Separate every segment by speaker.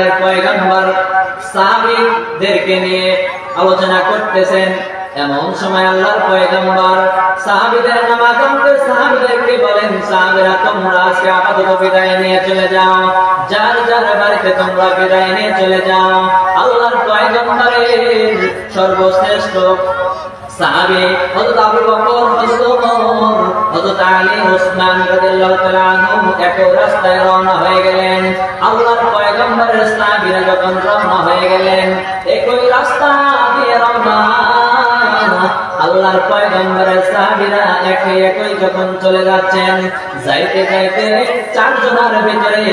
Speaker 1: আল্লাহর পয়গম্বর সাহাবীদেরকে নিয়ে আলোচনা করতেছেন। এমন সময় আল্লাহর পয়গম্বর সাহাবীদের নামাজে সাহাবীদেরকে বলেন, সাহাবীরা তোমরা আজকে আপাতত বিদায় নিয়ে চলে যাও, যার যার বাড়িতে তোমরা বিদায় নিয়ে চলে যাও। আল্লাহর পয়গম্বরের সর্বশ্রেষ্ঠ সাহাবী হযরত আবু বকর, হযরত ওমর, হযরত আলী, ওসমান রাদিয়াল্লাহু তাআলা আনহুম এক রাস্তায় রওনা হয়ে গেলেন। আল্লাহর পয়গম্বরের সাহাবীরা যখন রওনা হয়ে গেলেন, একই রাস্তা দিয়ে রওনা, আল্লাহর পয়গম্বরের সাহাবীরা একই যখন চলে যাচ্ছেন, যাইতে যাইতে চারজনের ভিতরে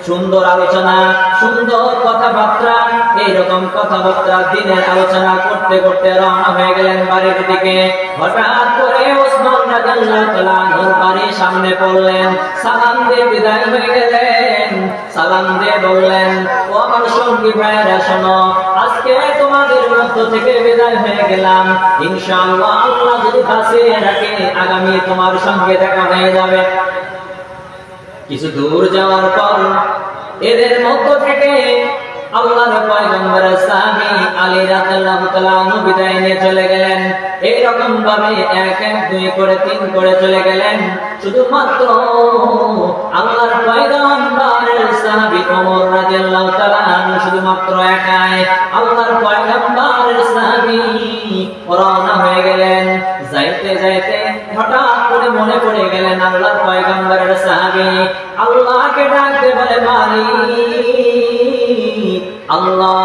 Speaker 1: সুন্দর আলোচনা, সুন্দর কথাবার্তা, এইরকম কথাবার্তা দিনের আলোচনা করতে করতে রওনা হয়ে গেলেন বাড়ির দিকে। হঠাৎ করে ওসমান রাদিয়াল্লাহু তাআলা আনহুর বাড়ির সামনে পড়লেন, সালাম দিয়ে বিদায় হয়ে গেলেন। সালাম দিয়ে বললেন, ও আমার সঙ্গী ভাইরা শোনো, আজকে তোমাদের মধ্য থেকে বিদায় হয়ে গেলাম, ইনশাআল্লাহ আল্লাহ যদি বাঁচিয়ে রাখে আগামী তোমার সঙ্গে দেখা হয়ে যাবে। কিছু দূর যাওয়ার পর এদের মধ্য থেকে আল্লাহর পয়গম্বরের সাহাবী আলী রাদিয়াল্লাহু তাআলা আনহু বিদায় নিয়ে চলে গেলেন। এইরকম ভাবে 1 1 2 করে 3 করে চলে গেলেন। শুধুমাত্র আল্লাহর পয়গম্বরের সাহাবী ওমর রাদিয়াল্লাহু তাআলা আনহু শুধুমাত্র একাই আল্লাহর পয়গম্বরের সাহাবী রওনা হয়ে গেলেন। যাইতে যাইতে হঠাৎ করে মনে পড়ে গেলেন আল্লাহর পয়গম্বরের সাহাবী আল্লাহকে ডাকতে বলে, মালিক আল্লাহ,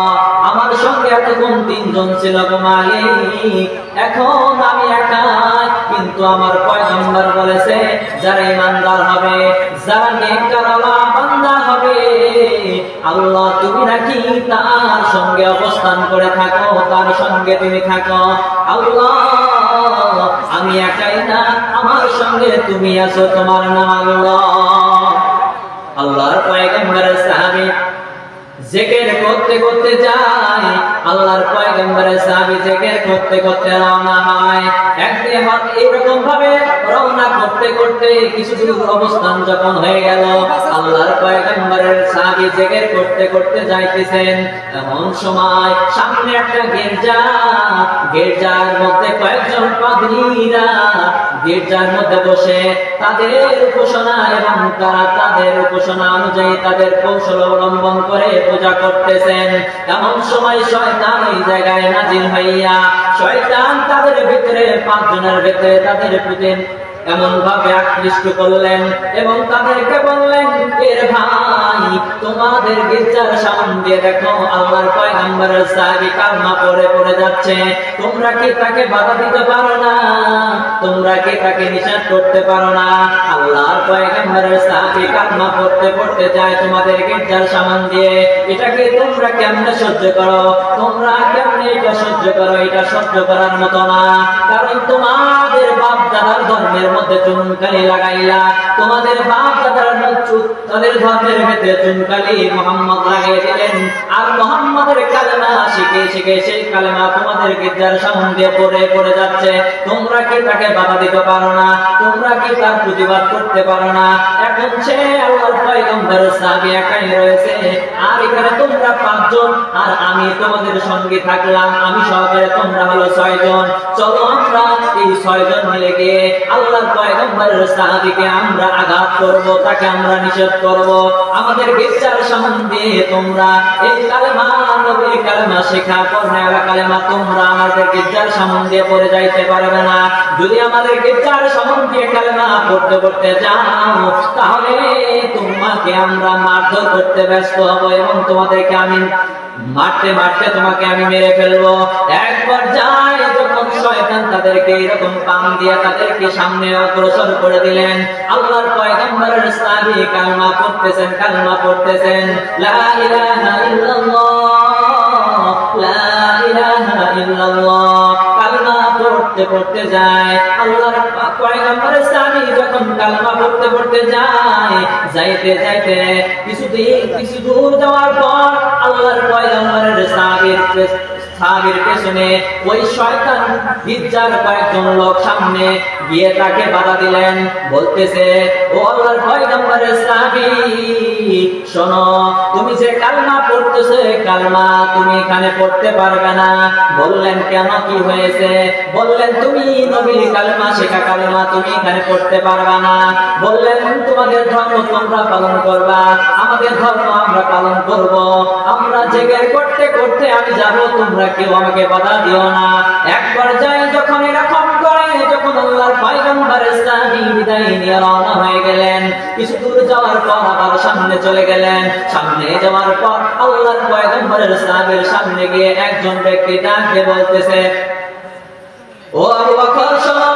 Speaker 1: আমার সঙ্গে এতক্ষণ 3 জন ছিল গো মালিক, এখন আমি একা, কিন্তু আমার পয়গম্বর বলেছে যারা ঈমানদার হবে, যারা নেককারওয়ালা বান্দা হবে, আল্লাহ তুমি নাকি তার সঙ্গে অবস্থান করে থাকো, তার সঙ্গে তুমি থাকো। আল্লাহ আমি একাই না, আমার সঙ্গে তুমি আছো, তোমার নাম আল্লাহ। আল্লাহর পয়গম্বরের সাহাবী জিকির করতে করতে যায়, আল্লাহর পয়গম্বরের সাহাবী জিকির করতে করতে রওনা হয়। একদিন এরকম ভাবে রওনা করতে করতে কিছু দূর অবস্থান যখন হয়ে গেল, আল্লাহর পয়গম্বরের সাহাবী জিকির করতে করতে যাইতেছেন। এমন সময় সামনে একটা গির্জা, গির্জার মধ্যে কয়েকজন পাদ্রীরা গির্জার মধ্যে বসে তাদের উপাসনা এবং তারা তাদের উপাসনা অনুযায়ী তাদের কৌশল অবলম্বন করে পূজা করতেছেন। এমন সময় শয়তান ওই জায়গায় নাজিল হইয়া শয়তান তাদের ভিতরে 5 জনের ভিতরে তাদের প্রতি এমন ভাবে আকৃষ্ট করলেন এবং তাদেরকে বললেন, এর ভাই তোমাদের গির্জার সামনে দিয়ে দেখো আল্লাহর পয়গম্বরের সাহাবী কালমা পড়ে পড়ে যাচ্ছে, তোমরা কি তাকে বাধা দিতে পারো না? তোমরা কি তাকে নিষেধ করতে পারো না? আল্লাহর পয়গম্বরের সাহাবী কালমা পড়তে পড়তে যায় তোমাদের গির্জার সামনে দিয়ে, এটাকে তোমরা কেমনে সহ্য করো? তোমরা কেমনে এটা সহ্য করো? এটা সহ্য করার মতো না, কারণ তোমাদের বাপ দাদার ধর্মের মধ্যে চুনকালি লাগাইলা, তোমাদের বাপ দাদার তাদের ধর্মের ভিতরে চুনকালি মুহাম্মদ লাগাই দিলেন, আর মুহাম্মাদের কালেমা শিখে শিখে সেই কালেমা তোমাদের গির্জার সামনে দিয়ে পড়ে পড়ে যাচ্ছে, তোমরা কি তাকে বাধা দিতে পারো না? তোমরা কি তার প্রতিবাদ করতে পারো না? এখন সে আল্লাহর পয়গম্বরের সাহাবী একাই রয়েছে, আর এখানে তোমরা 5 জন আর আমি তোমাদের সঙ্গে থাকলাম, আমি সহকারে তোমরা হলো 6 জন। চলো আমরা এই 6 জন মিলে গিয়ে আল্লাহর পয়গম্বরের সাহাবীকে আমরা আঘাত করব, তাকে আমরা নিষেধ করব। আমাদের গির্জার সামনে দিয়ে তোমরা এই কালেমা, নবীর কালেমা শেখা পড়নেওয়ালা কালেমা তোমরা আমাদের গির্জার সামনে দিয়ে পড়ে যাইতে পারবে না। যদি আমাদের গির্জার সামনে দিয়ে কালেমা পড়তে পড়তে যাও, তাহলে তোমাকে আমরা মারধর করতে ব্যস্ত হব এবং তোমাদেরকে আমি মারতে মারতে তোমাকে আমি মেরে ফেলবো। একবার যায় যখন শয়তান তাদেরকে এরকম পাম দিয়ে তাদেরকে সামনে অগ্রসর করে দিলেন, আল্লাহর পয়গম্বরের সাহাবী কালমা পড়তেছেন, কালমা পড়তেছেন, লা ইলাহা ইল্লাল্লাহ, লা ইলাহা ইল্লাল্লাহ, কালমা পড়তে পড়তে যায়। আল্লাহর পয়গম্বরের সাহাবী যখন কালমা পড়তে পড়তে যায়, যাইতে যাইতে কিছু দূর যাওয়ার পর আল্লাহর পয়গম্বরের সাহাবীর পেছনে ওই শয়তান গির্জার কয়েকজন লোক সামনে গিয়ে তাকে বাধা দিলেন, বলতেছে, ও আল্লাহর পয়গম্বরের সাহাবী শোনো, তুমি যে কালমা করতেছে কালমা তুমি এখানে পড়তে পারবে না। বললেন কেন, কি হয়েছে? বললেন তুমি নবীর কালমা শেখা কালমা তুমি এখানে পড়তে পারবে না। বললেন তোমাদের ধর্ম তোমরা পালন করবা, আমাদের ধর্ম আমরা পালন করব। আমরা জেগে করতে করতে আমি যাব, তোমরা কেউ আমাকে বাধা দিও না। একবার যাই যখন এরকম করে, যখন আল্লাহর পয়গম্বরের সাহাবী বিদায় নিয়ে রওনা হয়ে গেলেন, কিছু দূর যাওয়ার পর আবার সামনে চলে গেলেন। সামনে যাওয়ার পর আল্লাহর পয়গম্বরের সাহাবীর সামনে গিয়ে একজন ব্যক্তি ডাকতে বলতেছে, ও আবু বকর শোনো,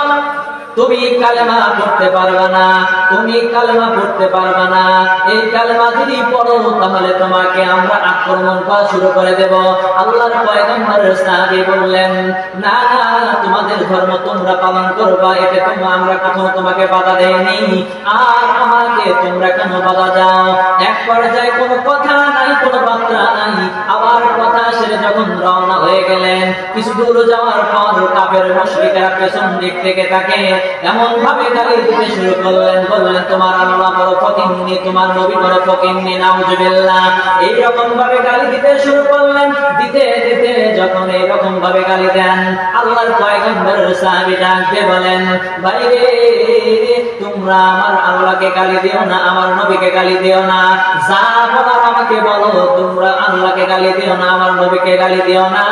Speaker 1: তুমি কালেমা পড়তে পারবে না, তুমি কালেমা পড়তে পারবে না। এই কালেমা যদি পড়ো তাহলে তোমাকে আমরা আক্রমণ করা শুরু করে দেব। আল্লাহর পয়গম্বরের সাহাবী বললেন, না না, তোমাদের ধর্ম তোমরা পালন করবা, এতে আমরা কখনো তোমাকে বাধা দেয়নি, আর আমাকে তোমরা কেন বাধা দাও? এক পর্যায়ে কোনো কথা নাই, কোনো বার্তা নাই, আবার কথা সেরে যখন রওনা হয়ে গেলেন, কিছু দূর যাওয়ার পর কাফের মুশরিকরা পেছন দিক থেকে তাকে এমন ভাবে গালি দিতে শুরু করলেন, বললেন তোমার আল্লাহ বড় ফকিন্নি, তোমার নবী বড় ফকিন্নি, নাউজুবিল্লাহ। এইরকম ভাবে গালি দিতে শুরু করলেন। দিতে দিতে যখন এইরকম ভাবে গালি দেন, আল্লাহর পয়গম্বরের সাহাবী ডাকতে বলেন, ভাই রে, তোমরা আমার আল্লাহকে গালি দিও না, আমার নবীকে গালি দিও না, যা বলার আমাকে বলো, তোমরা আল্লাহকে গালি দিও না, আমার নবীকে গালি দিও না।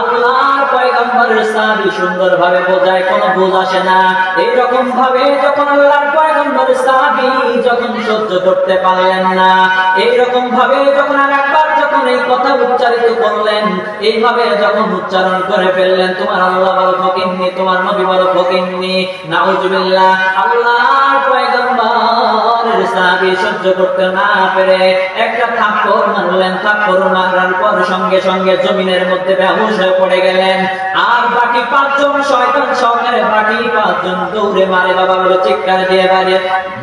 Speaker 1: আল্লাহর পয়গম্বরের সাহাবী সুন্দরভাবে বোঝায়, কোনো ভুল আসে না। এইরকম ভাবে যখন আল্লাহর পয়গম্বরের সাহাবী যখন সহ্য করতে পারলেন না, এইরকম ভাবে যখন আরেকবার যখন এই কথা উচ্চারিত করলেন, এইভাবে যখন উচ্চারণ করে ফেললেন, তোমার আল্লাহ বড় ফকিন্নি, তোমার নবী বড় ফকিন্নি, নাউজুবিল্লাহ। আল্লাহর পয়গম্বরের সাহাবী সহ্য করতে না পেরে একটা থাপ্পড় মারলেন। থাপ্পড় মারার পর সঙ্গে সঙ্গে জমিনের মধ্যে বেহুশ হয়ে পড়ে গেলেন। আর বাকি পাঁচজন শয়তান সহকারে বাকি পাঁচজন দৌড়ে মারে বাবা বলে চিৎকার দিয়ে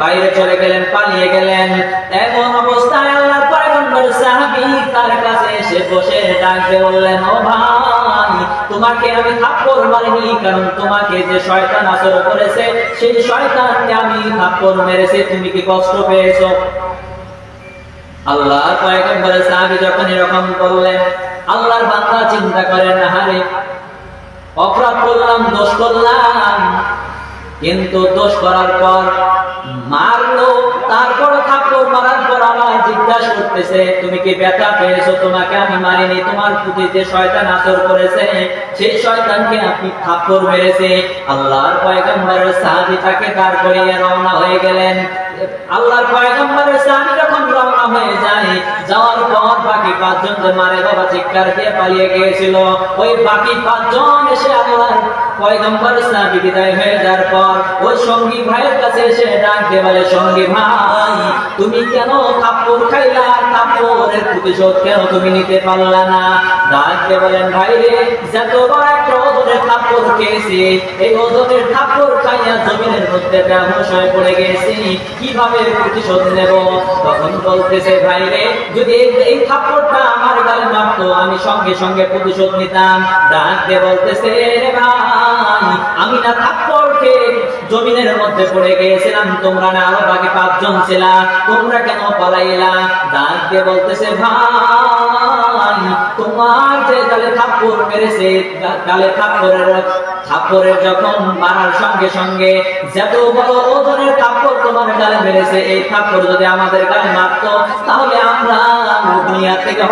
Speaker 1: বাইরে চলে গেলেন, পালিয়ে গেলেন। এমন অবস্থায় আল্লাহর পয়গম্বর সাহাবী তার কাছে এসে বসে ডাকতে বললেন, ও ভাই, তোমাকে আমি থাপ্পড় মারিনি, কারণ তোমাকে যে শয়তান আসর করেছে সেই শয়তানকে আমি থাপ্পড় মেরেছি, তুমি কি কষ্ট পেয়েছো? আল্লাহর পয়গম্বরের সাহাবী যখন এরকম বললেন, আল্লাহর বান্দা চিন্তা করেন, আহারে, অপরাধ করলাম, দোষ করলাম, কিন্তু দোষ করার পর মারলো, তারপর থাপ্পড় মারার পর আবার জিজ্ঞাসা করতেছে, তুমি কি ব্যথা পেয়েছো? তোমাকে আমি মারিনি, তোমার প্রতি যে শয়তান আসর করেছে সেই শয়তানকে আপনি থাপ্পড় মেরেছে। আল্লাহর পয়গম্বরের সাহাবী তাকে দাঁড় করিয়ে রওনা হয়ে গেলেন। আল্লাহর পয়গম্বরের সাহাবী যখন রওনা হয়ে যায়, যাওয়ার পর বাকি পাঁচজন যে মারে বাবা চিৎকার দিয়ে পালিয়ে গিয়েছিল, ওই বাকি পাঁচজন এসে আল্লাহর পয়গম্বরের সাহাবী বিদায় হয়ে যাওয়ার পর ওই সঙ্গী ভাইয়ের কাছে এসে ডাক দিয়ে বলে, সঙ্গী ভাই, তুমি কেন থাপ্পড় খাইলা? থাপ্পড়ের প্রতিশোধ কেন তুমি নিতে পারলা না? ডাক দিয়ে বলেন, ভাই রে, যত বড় একটা ওজনের থাপ্পড় খেয়েছি, এই ওজনের থাপ্পড় খাইয়া জমিনের মধ্যে বেহুশ হয়ে পড়ে গেছি, কিভাবে প্রতিশোধ নেব? তখন বলতেছে, ভাই রে, যদি এই থাপ্পড়টা আমার গালে মারতো, আমি সঙ্গে সঙ্গে প্রতিশোধ নিতাম। ডাক দিয়ে বলতেছে, রে ভাই, আমি না থাপ্পড় খেয়ে জমিনের মধ্যে পড়ে গিয়েছিলাম, তোমরা না আরো বাকি পাঁচজন ছিলা, তোমরা কেন পালাইলা? ডাক দিয়ে বলতেছে, ভাই, তোমার যে গালে থাপ্পড় মেরেছে, গালে থাপ্পড়ের যখন মারার সঙ্গে সঙ্গে যত বড় ওজনের থাপ্পড় তোমার গালে মেরেছে, এই থাপ্পড় যদি আমাদের গালে মারতো তাহলে আমরা দুনিয়া থেকে